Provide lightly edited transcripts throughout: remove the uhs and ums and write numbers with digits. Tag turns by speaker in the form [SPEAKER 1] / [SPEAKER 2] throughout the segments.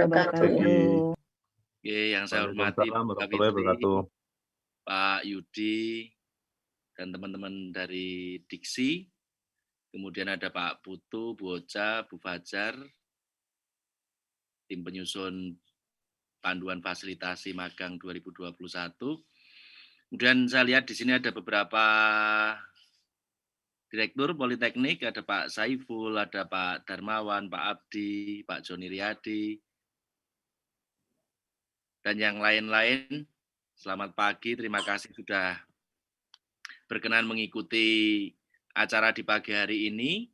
[SPEAKER 1] wabarakatuh.
[SPEAKER 2] Oke, yang saya hormati
[SPEAKER 3] Waalaikumsalam
[SPEAKER 2] Pak
[SPEAKER 3] warahmatullahi
[SPEAKER 2] Fitri,
[SPEAKER 3] wabarakatuh.
[SPEAKER 2] Pak Yudi, dan teman-teman dari Diksi. Kemudian ada Pak Putu, Bu Ocha, Bu Fajar, tim penyusun panduan fasilitasi magang 2021. Kemudian saya lihat di sini ada beberapa Direktur Politeknik, ada Pak Saiful, ada Pak Darmawan, Pak Abdi, Pak Joni Riyadi, dan yang lain-lain. Selamat pagi, terima kasih sudah berkenan mengikuti acara di pagi hari ini.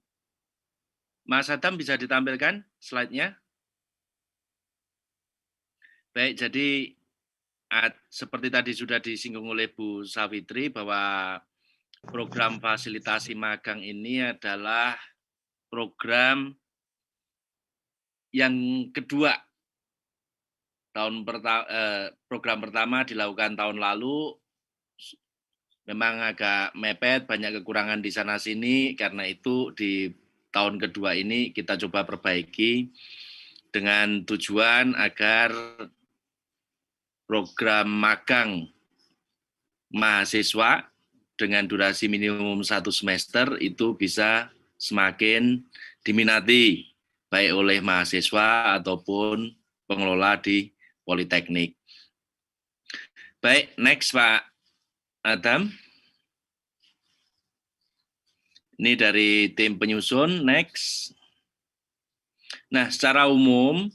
[SPEAKER 2] Mas Adam bisa ditampilkan slide-nya? Baik, jadi seperti tadi sudah disinggung oleh Bu Sawitri bahwa program fasilitasi magang ini adalah program yang kedua. Program pertama dilakukan tahun lalu, memang agak mepet, banyak kekurangan di sana-sini, karena itu di tahun kedua ini kita coba perbaiki dengan tujuan agar program magang mahasiswa dengan durasi minimum 1 semester itu bisa semakin diminati, baik oleh mahasiswa ataupun pengelola di Politeknik. Baik, next Pak Adam. Ini dari tim penyusun, next. Nah, secara umum,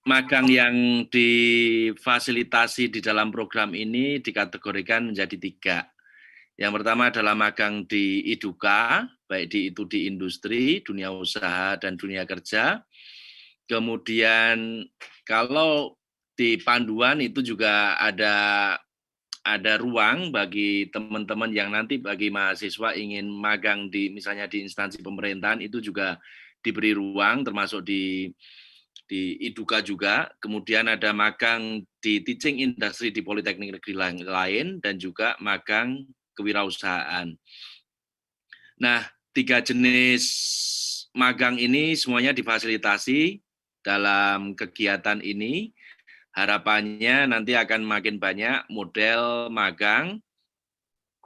[SPEAKER 2] magang yang difasilitasi di dalam program ini dikategorikan menjadi 3. Yang pertama adalah magang di IDUKA, baik itu di industri, dunia usaha, dan dunia kerja. Kemudian kalau di panduan itu juga ada ruang bagi teman-teman yang nanti bagi mahasiswa ingin magang di misalnya di instansi pemerintahan, itu juga diberi ruang termasuk di IDUKA juga. Kemudian ada magang di teaching industry di Politeknik Negeri lain dan juga magang kewirausahaan. Nah, 3 jenis magang ini semuanya difasilitasi dalam kegiatan ini. Harapannya nanti akan makin banyak model magang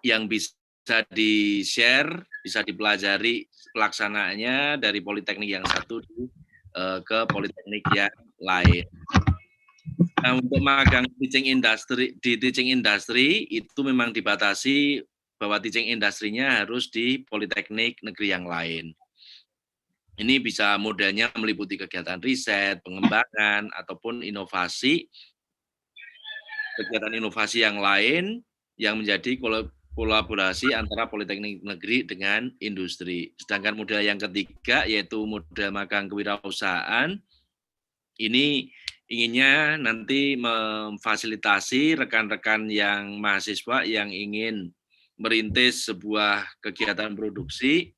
[SPEAKER 2] yang bisa di-share, bisa dipelajari pelaksanaannya dari Politeknik yang satu ke Politeknik yang lain. Nah, untuk magang teaching industry itu memang dibatasi bahwa teaching industry-nya harus di Politeknik Negeri yang lain. Ini bisa modelnya meliputi kegiatan riset, pengembangan, ataupun inovasi, kegiatan inovasi yang lain yang menjadi kolaborasi antara Politeknik Negeri dengan industri. Sedangkan model yang ketiga yaitu model magang kewirausahaan, ini inginnya nanti memfasilitasi rekan-rekan yang mahasiswa yang ingin merintis sebuah kegiatan produksi,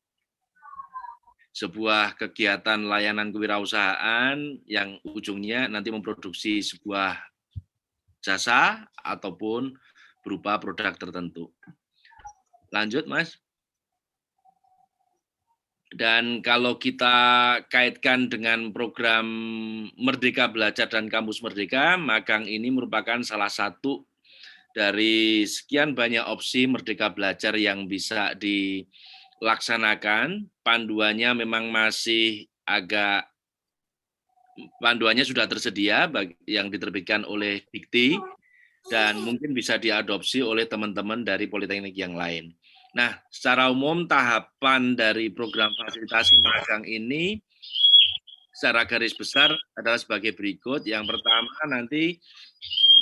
[SPEAKER 2] sebuah kegiatan layanan kewirausahaan yang ujungnya nanti memproduksi sebuah jasa ataupun berupa produk tertentu. Lanjut, Mas. Dan kalau kita kaitkan dengan program Merdeka Belajar dan Kampus Merdeka, magang ini merupakan salah satu dari sekian banyak opsi Merdeka Belajar yang bisa dilaksanakan. Panduannya memang masih panduannya sudah tersedia yang diterbitkan oleh Dikti dan mungkin bisa diadopsi oleh teman-teman dari Politeknik yang lain. Nah, secara umum tahapan dari program fasilitasi magang ini secara garis besar adalah sebagai berikut. Yang pertama nanti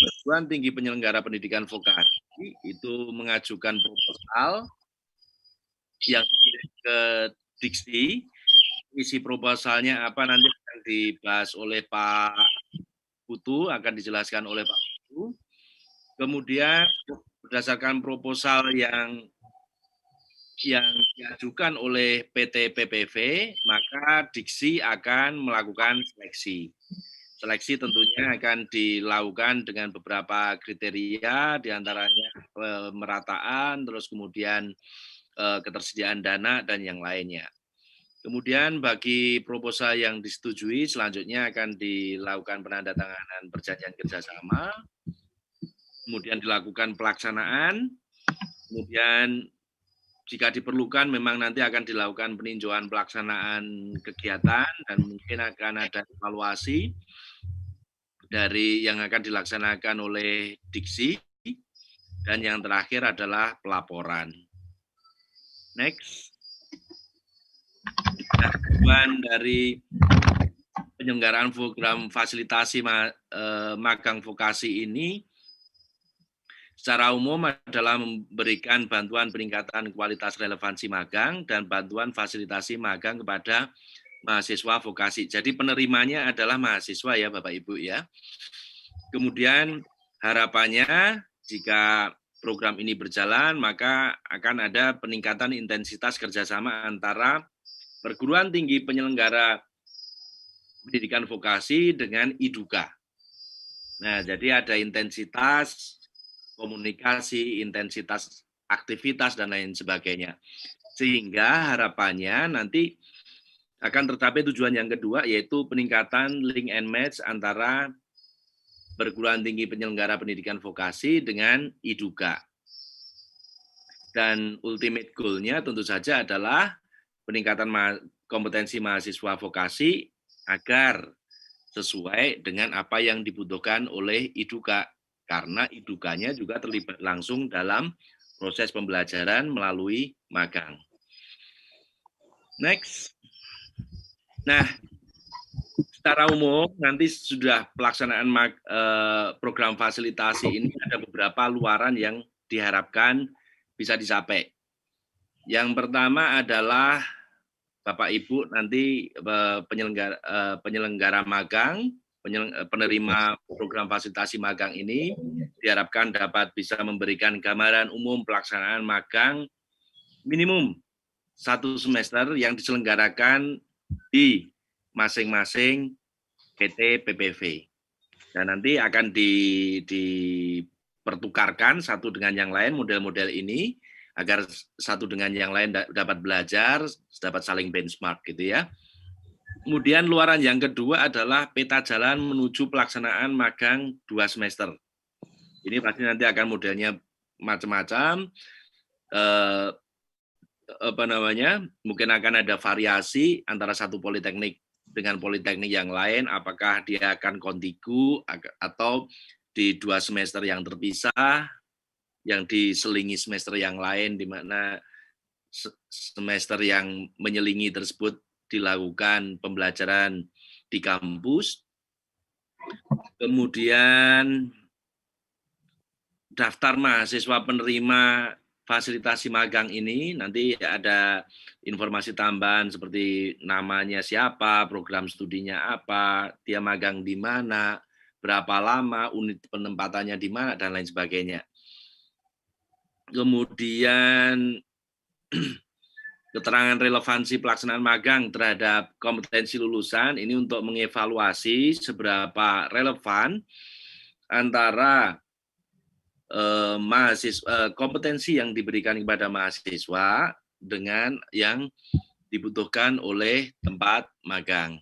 [SPEAKER 2] Perguruan Tinggi Penyelenggara Pendidikan Vokasi itu mengajukan proposal yang dikirim ke Diksi. Isi proposalnya apa nanti akan dibahas oleh Pak Putu, akan dijelaskan oleh Pak Putu. Kemudian berdasarkan proposal yang diajukan oleh PT PPV, maka Diksi akan melakukan seleksi. Seleksi tentunya akan dilakukan dengan beberapa kriteria, diantaranya pemerataan, terus kemudian ketersediaan dana, dan yang lainnya. Kemudian bagi proposal yang disetujui, selanjutnya akan dilakukan penandatanganan perjanjian kerjasama, kemudian dilakukan pelaksanaan, kemudian jika diperlukan memang nanti akan dilakukan peninjauan pelaksanaan kegiatan dan mungkin akan ada evaluasi dari yang akan dilaksanakan oleh Diksi, dan yang terakhir adalah pelaporan. Next. Nah, tujuan dari penyelenggaraan program fasilitasi magang vokasi ini secara umum adalah memberikan bantuan peningkatan kualitas relevansi magang dan bantuan fasilitasi magang kepada mahasiswa vokasi. Jadi penerimanya adalah mahasiswa ya Bapak Ibu ya. Kemudian harapannya jika program ini berjalan maka akan ada peningkatan intensitas kerjasama antara perguruan tinggi penyelenggara pendidikan vokasi dengan IDUKA. Nah, jadi ada intensitas komunikasi, intensitas aktivitas, dan lain sebagainya. Sehingga harapannya nanti akan tercapai tujuan yang kedua, yaitu peningkatan link and match antara perguruan tinggi penyelenggara pendidikan vokasi dengan IDUKA. Dan ultimate goal-nya tentu saja adalah peningkatan kompetensi mahasiswa vokasi agar sesuai dengan apa yang dibutuhkan oleh IDUKA. Karena IDUKA-nya juga terlibat langsung dalam proses pembelajaran melalui magang. Next. Nah, secara umum nanti sudah pelaksanaan program fasilitasi ini ada beberapa luaran yang diharapkan bisa dicapai. Yang pertama adalah Bapak Ibu nanti penyelenggara magang, penerima program fasilitasi magang ini diharapkan dapat bisa memberikan gambaran umum pelaksanaan magang minimum 1 semester yang diselenggarakan di masing-masing PT PPV. Dan nanti akan dipertukarkan satu dengan yang lain model-model ini agar satu dengan yang lain dapat belajar, dapat saling benchmark gitu ya. Kemudian luaran yang kedua adalah peta jalan menuju pelaksanaan magang 2 semester. Ini pasti nanti akan modelnya macam-macam. Mungkin akan ada variasi antara satu politeknik dengan politeknik yang lain, apakah dia akan kontigu atau di 2 semester yang terpisah, yang diselingi semester yang lain, di mana semester yang menyelingi tersebut dilakukan pembelajaran di kampus. Kemudian daftar mahasiswa penerima fasilitasi magang ini nanti ada informasi tambahan seperti namanya siapa, program studinya apa, dia magang di mana, berapa lama, unit penempatannya di mana, dan lain sebagainya. Kemudian keterangan relevansi pelaksanaan magang terhadap kompetensi lulusan ini untuk mengevaluasi seberapa relevan antara kompetensi yang diberikan kepada mahasiswa dengan yang dibutuhkan oleh tempat magang.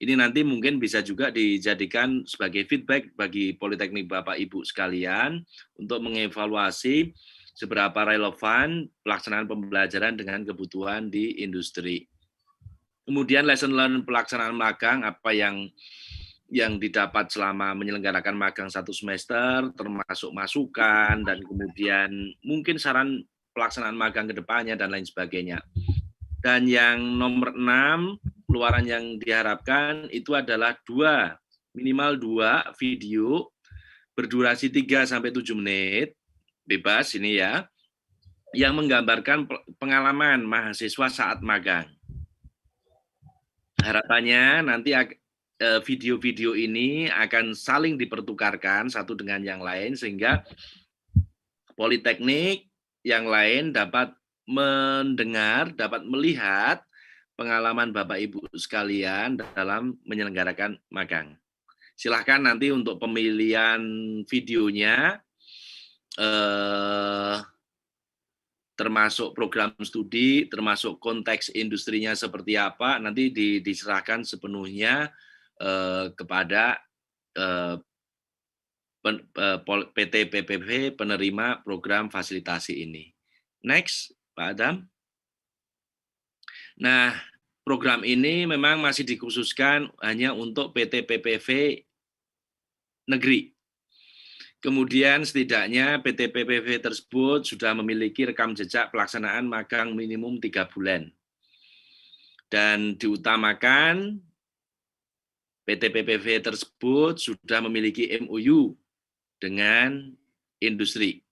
[SPEAKER 2] Ini nanti mungkin bisa juga dijadikan sebagai feedback bagi Politeknik Bapak Ibu sekalian untuk mengevaluasi seberapa relevan pelaksanaan pembelajaran dengan kebutuhan di industri. Kemudian lesson learn pelaksanaan magang, apa yang didapat selama menyelenggarakan magang 1 semester, termasuk masukan, dan kemudian mungkin saran pelaksanaan magang ke depannya, dan lain sebagainya. Dan yang nomor 6, luaran yang diharapkan itu adalah minimal 2 video berdurasi 3-7 menit, bebas ini ya, yang menggambarkan pengalaman mahasiswa saat magang. Harapannya nanti video-video ini akan saling dipertukarkan satu dengan yang lain sehingga politeknik yang lain dapat mendengar, dapat melihat pengalaman Bapak Ibu sekalian dalam menyelenggarakan magang. Silahkan nanti untuk pemilihan videonya termasuk program studi, termasuk konteks industrinya seperti apa, nanti diserahkan sepenuhnya kepada PT PPV penerima program fasilitasi ini. Next, Pak Adam. Nah, program ini memang masih dikhususkan hanya untuk PT PPV negeri. Kemudian setidaknya PT PPV tersebut sudah memiliki rekam jejak pelaksanaan magang minimum 3 bulan. Dan diutamakan PT PPV tersebut sudah memiliki MOU dengan industri.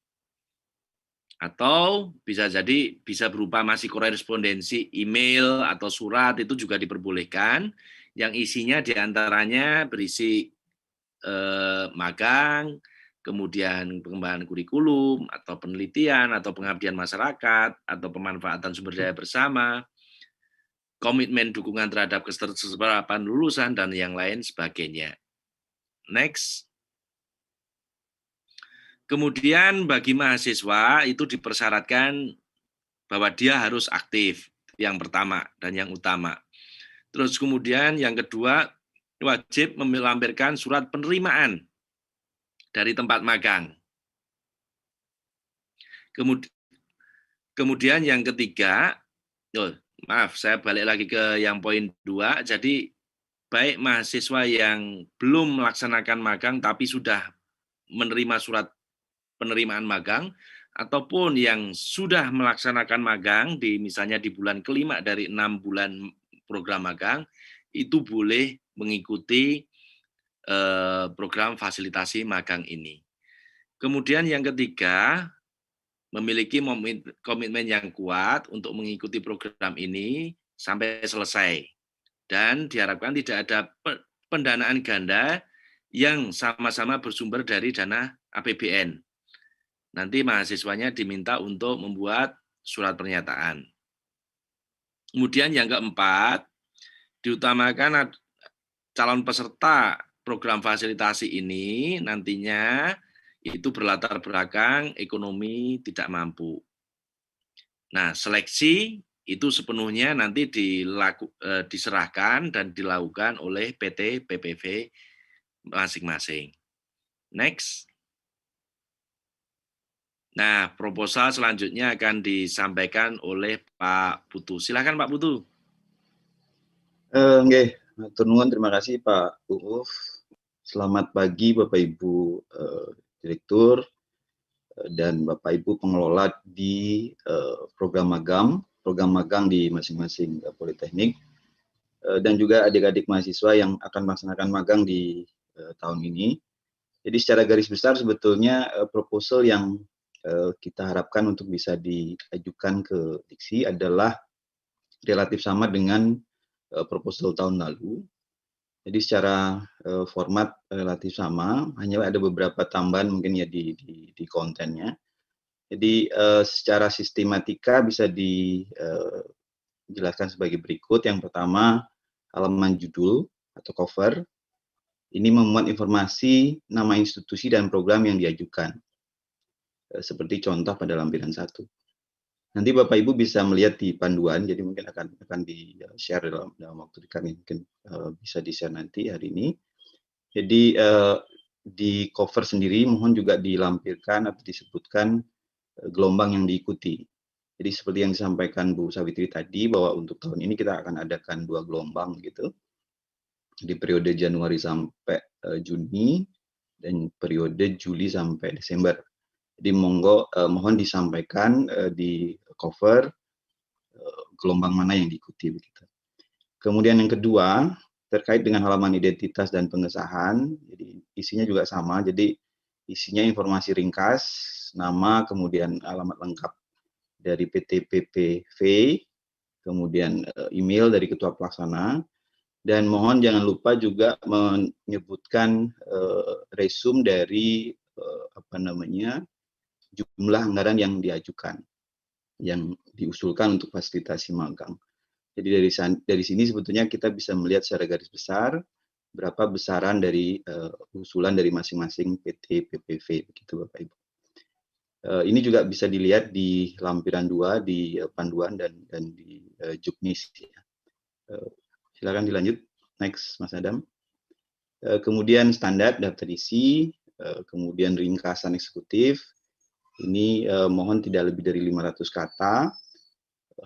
[SPEAKER 2] Atau bisa jadi bisa berupa masih korespondensi email atau surat, itu juga diperbolehkan, yang isinya diantaranya berisi magang, kemudian pengembangan kurikulum, atau penelitian, atau pengabdian masyarakat, atau pemanfaatan sumber daya bersama, komitmen dukungan terhadap keterserapan lulusan, dan yang lain sebagainya. Next. Kemudian bagi mahasiswa itu dipersyaratkan bahwa dia harus aktif, yang pertama dan yang utama. Terus kemudian yang kedua, wajib melampirkan surat penerimaan dari tempat magang. Kemudian yang ketiga, maaf saya balik lagi ke yang poin 2, jadi baik mahasiswa yang belum melaksanakan magang tapi sudah menerima surat penerimaan magang, ataupun yang sudah melaksanakan magang misalnya di bulan kelima dari 6 bulan program magang, itu boleh mengikuti program fasilitasi magang ini. Kemudian yang ketiga, memiliki komitmen yang kuat untuk mengikuti program ini sampai selesai. Dan diharapkan tidak ada pendanaan ganda yang sama-sama bersumber dari dana APBN. Nanti mahasiswanya diminta untuk membuat surat pernyataan. Kemudian yang keempat, diutamakan calon peserta program fasilitasi ini nantinya itu berlatar belakang ekonomi tidak mampu. Nah, seleksi itu sepenuhnya nanti diserahkan dan dilakukan oleh PT PPV masing-masing. Next. Nah, proposal selanjutnya akan disampaikan oleh Pak Putu. Silakan Pak Putu.
[SPEAKER 1] Oke, terima kasih Pak Uuf. Selamat pagi Bapak Ibu Direktur dan Bapak Ibu pengelola di program magang di masing-masing politeknik, dan juga adik-adik mahasiswa yang akan melaksanakan magang di tahun ini. Jadi secara garis besar sebetulnya proposal yang kita harapkan untuk bisa diajukan ke Diksi adalah relatif sama dengan proposal tahun lalu. Jadi secara format relatif sama, hanya ada beberapa tambahan mungkin ya di kontennya. Jadi secara sistematika bisa dijelaskan sebagai berikut. Yang pertama, halaman judul atau cover. Ini memuat informasi nama institusi dan program yang diajukan. Seperti contoh pada lampiran 1. Nanti Bapak Ibu bisa melihat di panduan, jadi mungkin akan di-share dalam waktu kami mungkin bisa di-share nanti hari ini. Jadi di cover sendiri mohon juga dilampirkan atau disebutkan gelombang yang diikuti. Jadi seperti yang disampaikan Bu Sawitri tadi bahwa untuk tahun ini kita akan adakan 2 gelombang gitu. Di periode Januari sampai Juni dan periode Juli sampai Desember. Jadi mohon disampaikan di cover gelombang mana yang diikuti begitu. Kemudian yang kedua terkait dengan halaman identitas dan pengesahan, jadi isinya juga sama. Jadi isinya informasi ringkas, nama, kemudian alamat lengkap dari PT PPV, kemudian email dari Ketua Pelaksana, dan mohon jangan lupa juga menyebutkan resume dari jumlah anggaran yang diajukan, yang diusulkan untuk fasilitasi magang. Jadi dari sini sebetulnya kita bisa melihat secara garis besar berapa besaran dari usulan dari masing-masing PT PPV begitu Bapak Ibu. Ini juga bisa dilihat di lampiran 2 di panduan dan di juknis. Silakan dilanjut, next Mas Adam. Kemudian standar daftar isi, kemudian ringkasan eksekutif. Ini mohon tidak lebih dari 500 kata.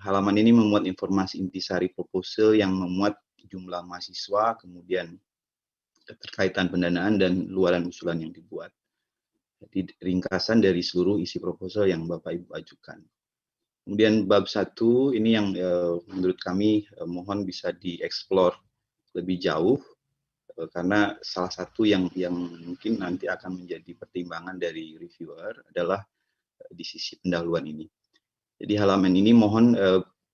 [SPEAKER 1] Halaman ini memuat informasi intisari proposal yang memuat jumlah mahasiswa, kemudian keterkaitan pendanaan dan luaran usulan yang dibuat. Jadi ringkasan dari seluruh isi proposal yang Bapak Ibu ajukan. Kemudian bab 1 ini yang menurut kami mohon bisa dieksplor lebih jauh, karena salah satu yang mungkin nanti akan menjadi pertimbangan dari reviewer adalah di sisi pendahuluan ini. Jadi halaman ini mohon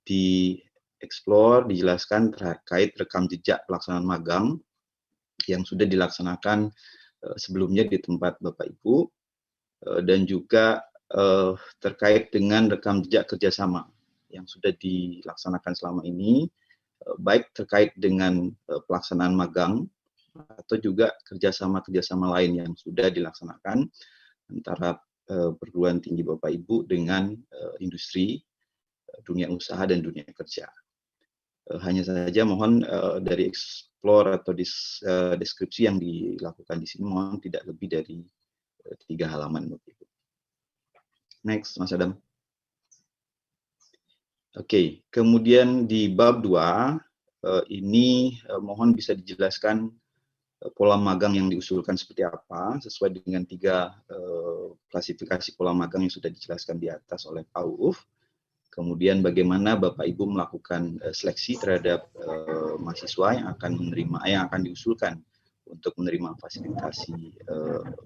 [SPEAKER 1] dieksplor, dijelaskan terkait rekam jejak pelaksanaan magang yang sudah dilaksanakan sebelumnya di tempat Bapak Ibu, dan juga terkait dengan rekam jejak kerjasama yang sudah dilaksanakan selama ini, baik terkait dengan pelaksanaan magang atau juga kerjasama lain yang sudah dilaksanakan antara perguruan tinggi Bapak Ibu dengan industri, dunia usaha dan dunia kerja. Hanya saja mohon dari explore atau deskripsi yang dilakukan di sini mohon tidak lebih dari 3 halaman. Next, Mas Adam. Oke, kemudian di bab 2 ini mohon bisa dijelaskan pola magang yang diusulkan seperti apa sesuai dengan 3 klasifikasi pola magang yang sudah dijelaskan di atas oleh Pak Uuf. Kemudian bagaimana Bapak Ibu melakukan seleksi terhadap mahasiswa yang akan diusulkan untuk menerima fasilitasi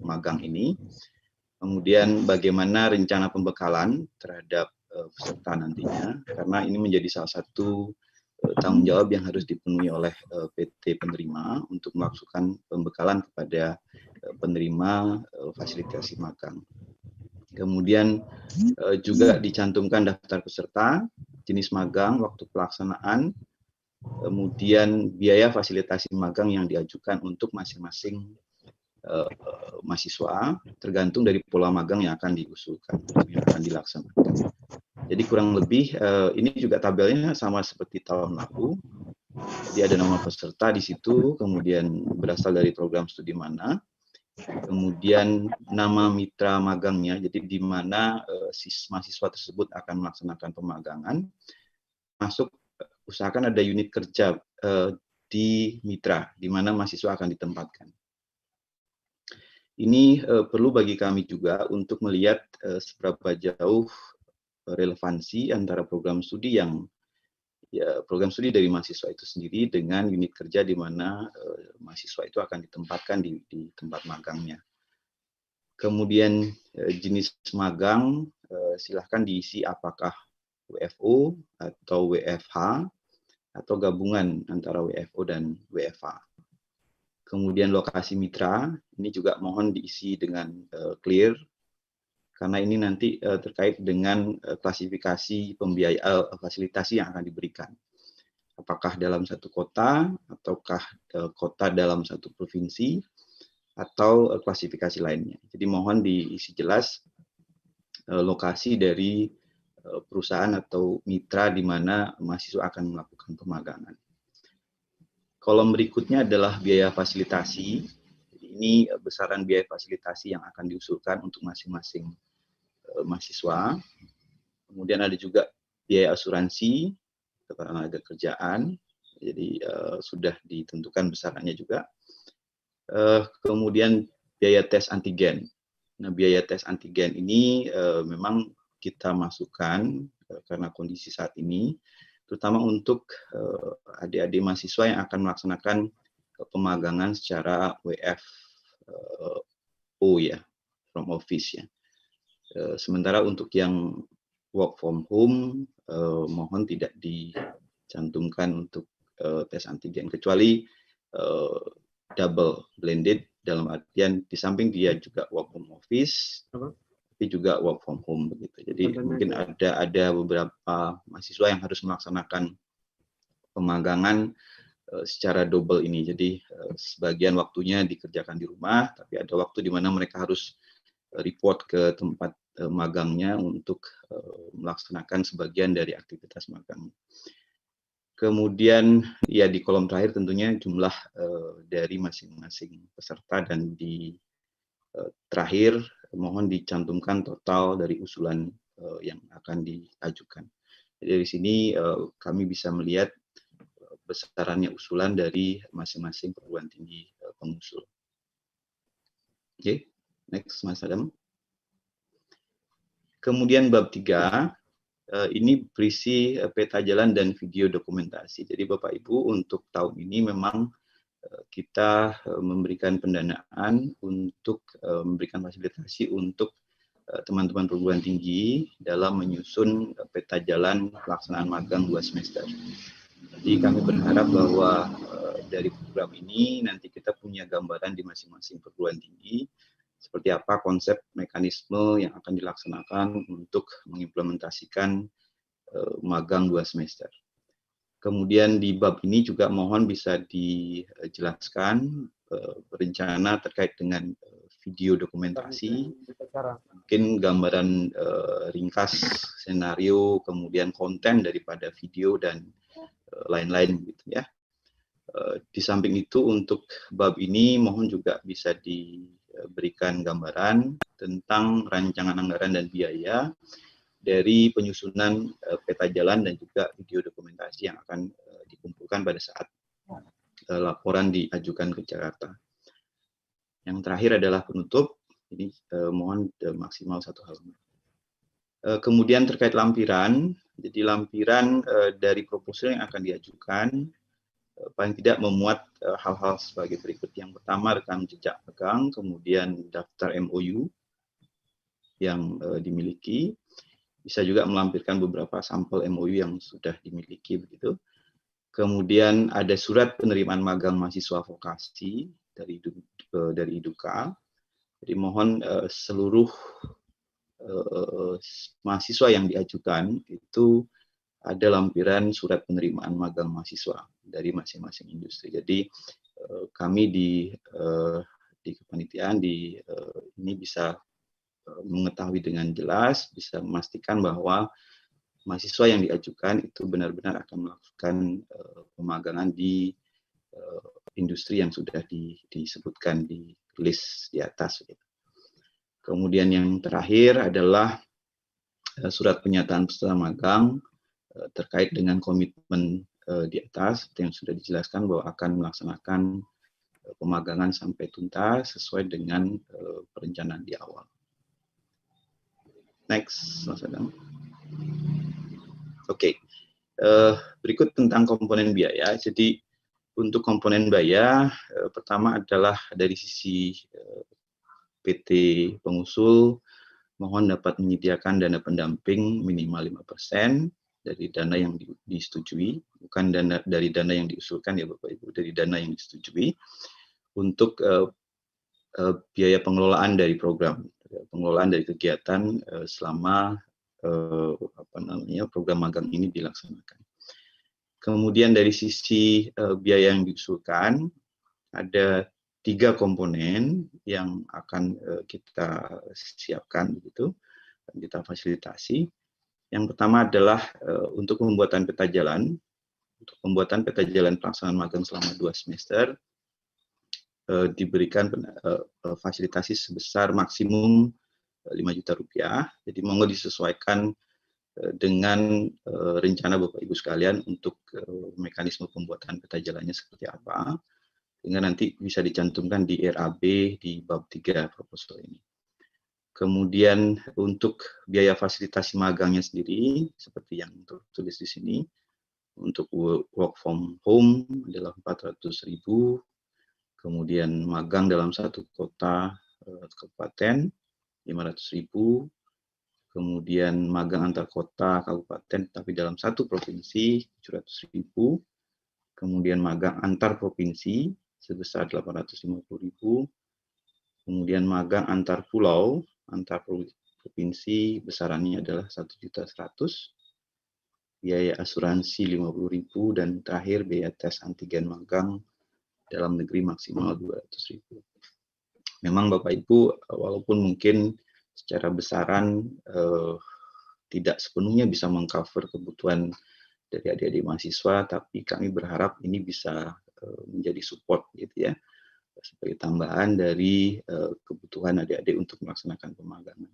[SPEAKER 1] magang ini. Kemudian bagaimana rencana pembekalan terhadap peserta nantinya, karena ini menjadi salah satu tanggung jawab yang harus dipenuhi oleh PT penerima untuk melakukan pembekalan kepada penerima fasilitasi magang. Kemudian juga dicantumkan daftar peserta, jenis magang, waktu pelaksanaan, kemudian biaya fasilitasi magang yang diajukan untuk masing-masing mahasiswa, tergantung dari pola magang yang akan diusulkan, yang akan dilaksanakan. Jadi kurang lebih ini juga tabelnya sama seperti tahun lalu. Jadi ada nama peserta di situ, kemudian berasal dari program studi mana, kemudian nama mitra magangnya, jadi di mana mahasiswa tersebut akan melaksanakan pemagangan, masuk usahakan ada unit kerja di mitra, di mana mahasiswa akan ditempatkan. Ini perlu bagi kami juga untuk melihat seberapa jauh relevansi antara program studi program studi dari mahasiswa itu sendiri dengan unit kerja di mana mahasiswa itu akan ditempatkan di tempat magangnya. Kemudian jenis magang silahkan diisi apakah WFO atau WFH atau gabungan antara WFO dan WFH. Kemudian lokasi mitra, ini juga mohon diisi dengan clear, karena ini nanti terkait dengan klasifikasi pembiayaan fasilitasi yang akan diberikan. Apakah dalam satu kota, ataukah kota dalam satu provinsi, atau klasifikasi lainnya. Jadi mohon diisi jelas lokasi dari perusahaan atau mitra di mana mahasiswa akan melakukan pemagangan. Kolom berikutnya adalah biaya fasilitasi. Ini besaran biaya fasilitasi yang akan diusulkan untuk masing-masing mahasiswa. Kemudian ada juga biaya asuransi ketenaga kerjaan. Jadi sudah ditentukan besarannya juga. Kemudian biaya tes antigen. Nah, biaya tes antigen ini memang kita masukkan karena kondisi saat ini, terutama untuk adik-adik mahasiswa yang akan melaksanakan pemagangan secara WFO ya, from office ya. Sementara untuk yang work from home, mohon tidak dicantumkan untuk tes antigen, kecuali double blended, dalam artian di samping dia juga work from office, tapi juga work from home begitu. Jadi mungkin ada beberapa mahasiswa yang harus melaksanakan pemagangan secara double ini. Jadi sebagian waktunya dikerjakan di rumah, tapi ada waktu di mana mereka harus report ke tempat magangnya untuk melaksanakan sebagian dari aktivitas magang. Kemudian ya di kolom terakhir tentunya jumlah dari masing-masing peserta, dan di terakhir mohon dicantumkan total dari usulan yang akan diajukan. Jadi dari sini kami bisa melihat besarannya usulan dari masing-masing perguruan tinggi pengusul. Oke, next Mas Adam. Kemudian bab 3, ini berisi peta jalan dan video dokumentasi. Jadi Bapak Ibu untuk tahun ini memang kita memberikan pendanaan untuk memberikan fasilitasi untuk teman-teman perguruan tinggi dalam menyusun peta jalan pelaksanaan magang 2 semester. Jadi kami berharap bahwa dari program ini nanti kita punya gambaran di masing-masing perguruan tinggi seperti apa konsep mekanisme yang akan dilaksanakan untuk mengimplementasikan magang 2 semester. Kemudian di bab ini juga mohon bisa dijelaskan rencana terkait dengan video dokumentasi, mungkin gambaran ringkas senario, kemudian konten daripada video dan lain-lain gitu ya. Di samping itu untuk bab ini mohon juga bisa diberikan gambaran tentang rancangan anggaran dan biaya dari penyusunan peta jalan dan juga video dokumentasi yang akan dikumpulkan pada saat laporan diajukan ke Jakarta. Yang terakhir adalah penutup, ini mohon maksimal 1 halaman. Kemudian terkait lampiran, jadi lampiran dari proposal yang akan diajukan paling tidak memuat hal-hal sebagai berikut. Yang pertama rekam jejak magang, kemudian daftar MOU yang dimiliki. Bisa juga melampirkan beberapa sampel MOU yang sudah dimiliki begitu. Kemudian ada surat penerimaan magang mahasiswa vokasi dari IDUKA. Jadi mohon seluruh mahasiswa yang diajukan itu ada lampiran surat penerimaan magang mahasiswa dari masing-masing industri. Jadi kami di kepanitiaan ini bisa mengetahui dengan jelas, bisa memastikan bahwa mahasiswa yang diajukan itu benar-benar akan melakukan pemagangan di industri yang sudah disebutkan di list di atas. Kemudian yang terakhir adalah surat pernyataan peserta magang terkait dengan komitmen di atas yang sudah dijelaskan bahwa akan melaksanakan pemagangan sampai tuntas sesuai dengan perencanaan di awal. Next, Mas Adam. Oke, berikut tentang komponen biaya. Jadi untuk komponen biaya, pertama adalah dari sisi PT pengusul, mohon dapat menyediakan dana pendamping minimal 5% dari dana yang disetujui, bukan dari dana yang diusulkan ya Bapak Ibu, dari dana yang disetujui untuk biaya pengelolaan dari program, pengelolaan dari kegiatan selama program magang ini dilaksanakan. Kemudian dari sisi biaya yang diusulkan ada 3 komponen yang akan kita siapkan begitu, kita fasilitasi. Yang pertama adalah untuk pembuatan peta jalan. Untuk pembuatan peta jalan pelaksanaan magang selama 2 semester diberikan fasilitasi sebesar maksimum 5 juta rupiah. Jadi monggo disesuaikan dengan rencana Bapak Ibu sekalian untuk mekanisme pembuatan peta jalannya seperti apa, sehingga nanti bisa dicantumkan di RAB di bab 3 proposal ini. Kemudian untuk biaya fasilitasi magangnya sendiri, seperti yang tertulis di sini, untuk work from home adalah 400.000, kemudian magang dalam satu kota kabupaten 500.000, kemudian magang antar kota kabupaten tapi dalam satu provinsi 700.000, kemudian magang antar provinsi sebesar 850.000, kemudian magang antar pulau antar provinsi besarannya adalah 1.100.000, biaya asuransi 50.000, dan terakhir biaya tes antigen magang dalam negeri maksimal 200.000. Memang Bapak Ibu, walaupun mungkin secara besaran tidak sepenuhnya bisa mengcover kebutuhan dari adik-adik mahasiswa, tapi kami berharap ini bisa menjadi support gitu ya, sebagai tambahan dari kebutuhan adik-adik untuk melaksanakan pemagangan.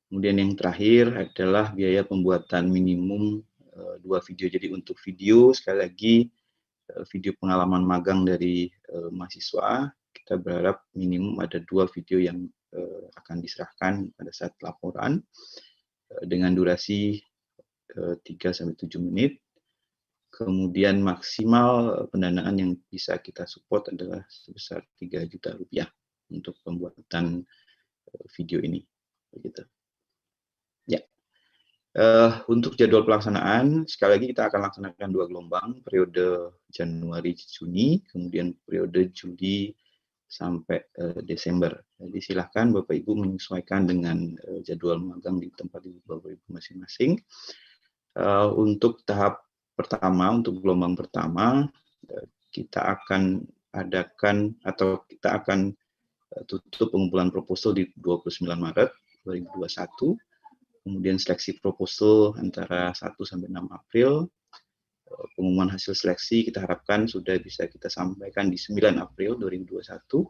[SPEAKER 1] Kemudian yang terakhir adalah biaya pembuatan minimum 2 video. Jadi untuk video, sekali lagi video pengalaman magang dari mahasiswa, kita berharap minimum ada 2 video yang akan diserahkan pada saat laporan dengan durasi 3-7 menit. Kemudian maksimal pendanaan yang bisa kita support adalah sebesar 3 juta rupiah untuk pembuatan video ini. Begitu. Ya. Untuk jadwal pelaksanaan, sekali lagi kita akan laksanakan 2 gelombang, periode Januari-Juni, kemudian periode Juli sampai Desember. Jadi silahkan Bapak Ibu menyesuaikan dengan jadwal magang di tempat Bapak Ibu masing-masing. Untuk tahap pertama, untuk gelombang pertama, kita akan adakan atau kita akan tutup pengumpulan proposal di 29 Maret 2021. Kemudian seleksi proposal antara 1 sampai 6 April. Pengumuman hasil seleksi kita harapkan sudah bisa kita sampaikan di 9 April 2021.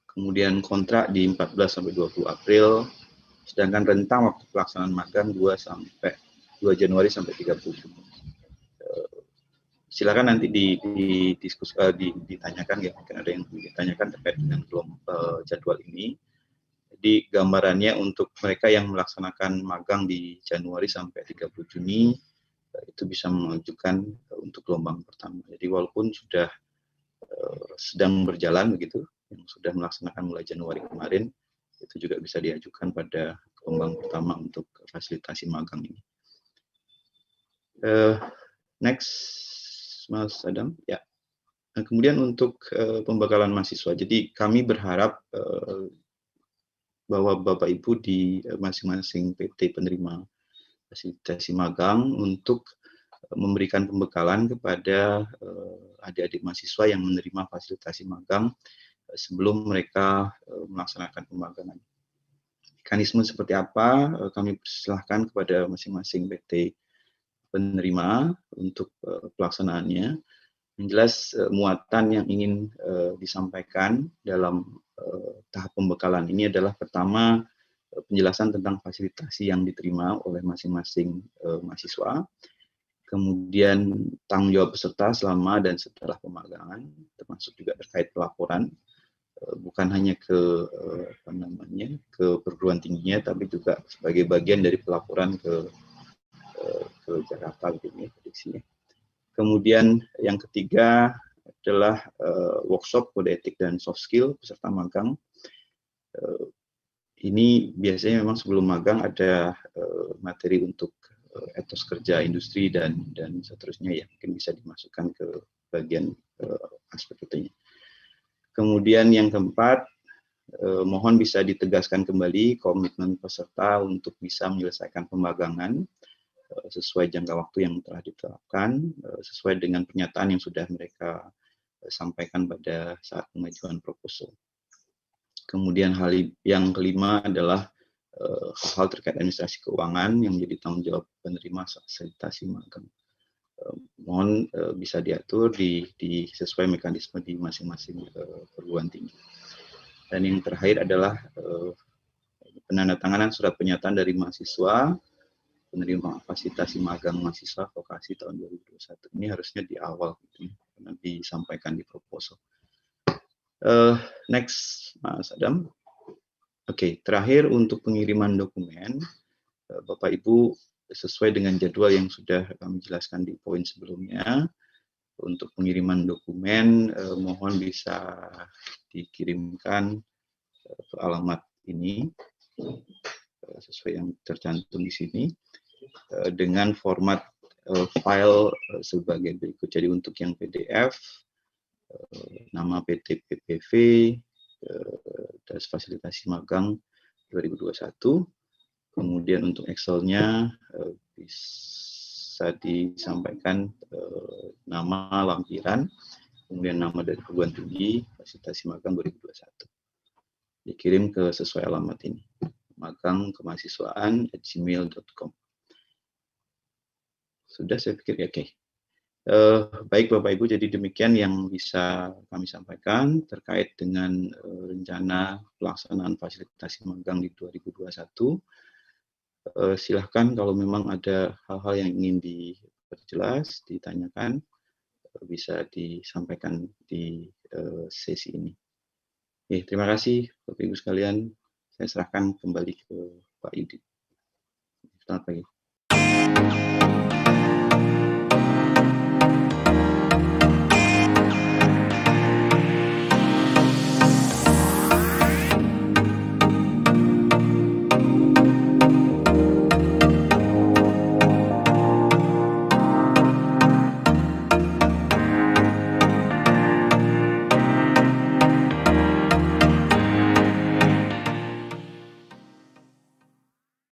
[SPEAKER 1] Kemudian kontrak di 14 sampai 20 April. Sedangkan rentang waktu pelaksanaan magang 2 Januari sampai 30 Juni. Silakan nanti ditanyakan ya, mungkin ada yang ditanyakan terkait dengan jadwal ini. Jadi gambarannya untuk mereka yang melaksanakan magang di Januari sampai 30 Juni itu bisa mengajukan untuk gelombang pertama. Jadi walaupun sudah sedang berjalan begitu, yang sudah melaksanakan mulai Januari kemarin, itu juga bisa diajukan pada gelombang pertama untuk fasilitasi magang ini. Next, Mas Adam. Ya. Nah, kemudian untuk pembekalan mahasiswa. Jadi kami berharap bahwa Bapak Ibu di masing-masing PT penerima fasilitasi magang untuk memberikan pembekalan kepada adik-adik mahasiswa yang menerima fasilitasi magang sebelum mereka melaksanakan pemagangan. Mekanisme seperti apa kami persilahkan kepada masing-masing PT penerima untuk pelaksanaannya. Yang jelas muatan yang ingin disampaikan dalam tahap pembekalan ini adalah pertama penjelasan tentang fasilitasi yang diterima oleh masing-masing mahasiswa, kemudian tanggung jawab peserta selama dan setelah pemagangan, termasuk juga terkait pelaporan, bukan hanya ke perguruan tingginya, tapi juga sebagai bagian dari pelaporan ke Jakarta begini prediksinya. Kemudian yang ketiga adalah workshop kode etik dan soft skill peserta magang. Ini biasanya memang sebelum magang ada materi untuk etos kerja industri dan seterusnya ya, mungkin bisa dimasukkan ke bagian aspek itu. Kemudian yang keempat, mohon bisa ditegaskan kembali komitmen peserta untuk bisa menyelesaikan pemagangan sesuai jangka waktu yang telah ditetapkan, sesuai dengan pernyataan yang sudah mereka sampaikan pada saat pengajuan proposal. Kemudian hal yang kelima adalah hal terkait administrasi keuangan yang menjadi tanggung jawab penerima fasilitasi magang. Mohon bisa diatur sesuai mekanisme di masing-masing perguruan tinggi. Dan yang terakhir adalah penandatanganan surat pernyataan dari mahasiswa penerima fasilitasi magang mahasiswa vokasi tahun 2021. Ini harusnya di awal gitu, karena disampaikan di proposal. Next, Mas Adam. Oke, terakhir untuk pengiriman dokumen, Bapak Ibu sesuai dengan jadwal yang sudah kami jelaskan di poin sebelumnya. Untuk pengiriman dokumen, mohon bisa dikirimkan ke alamat ini sesuai yang tercantum di sini dengan format file sebagai berikut. Jadi untuk yang PDF, nama PT PPV, das fasilitasi magang 2021. Kemudian untuk Excel-nya bisa disampaikan nama lampiran, kemudian nama dari perguruan tinggi fasilitasi magang 2021. dikirim ke sesuai alamat ini, magangkemahasiswaan@gmail.com. Sudah, saya pikir ya, oke. Baik Bapak Ibu, jadi demikian yang bisa kami sampaikan terkait dengan rencana pelaksanaan fasilitasi magang di 2021. Silahkan kalau memang ada hal-hal yang ingin diperjelas, ditanyakan, bisa disampaikan di sesi ini. Terima kasih Bapak Ibu sekalian. Saya serahkan kembali ke Pak Yudi. Selamat pagi.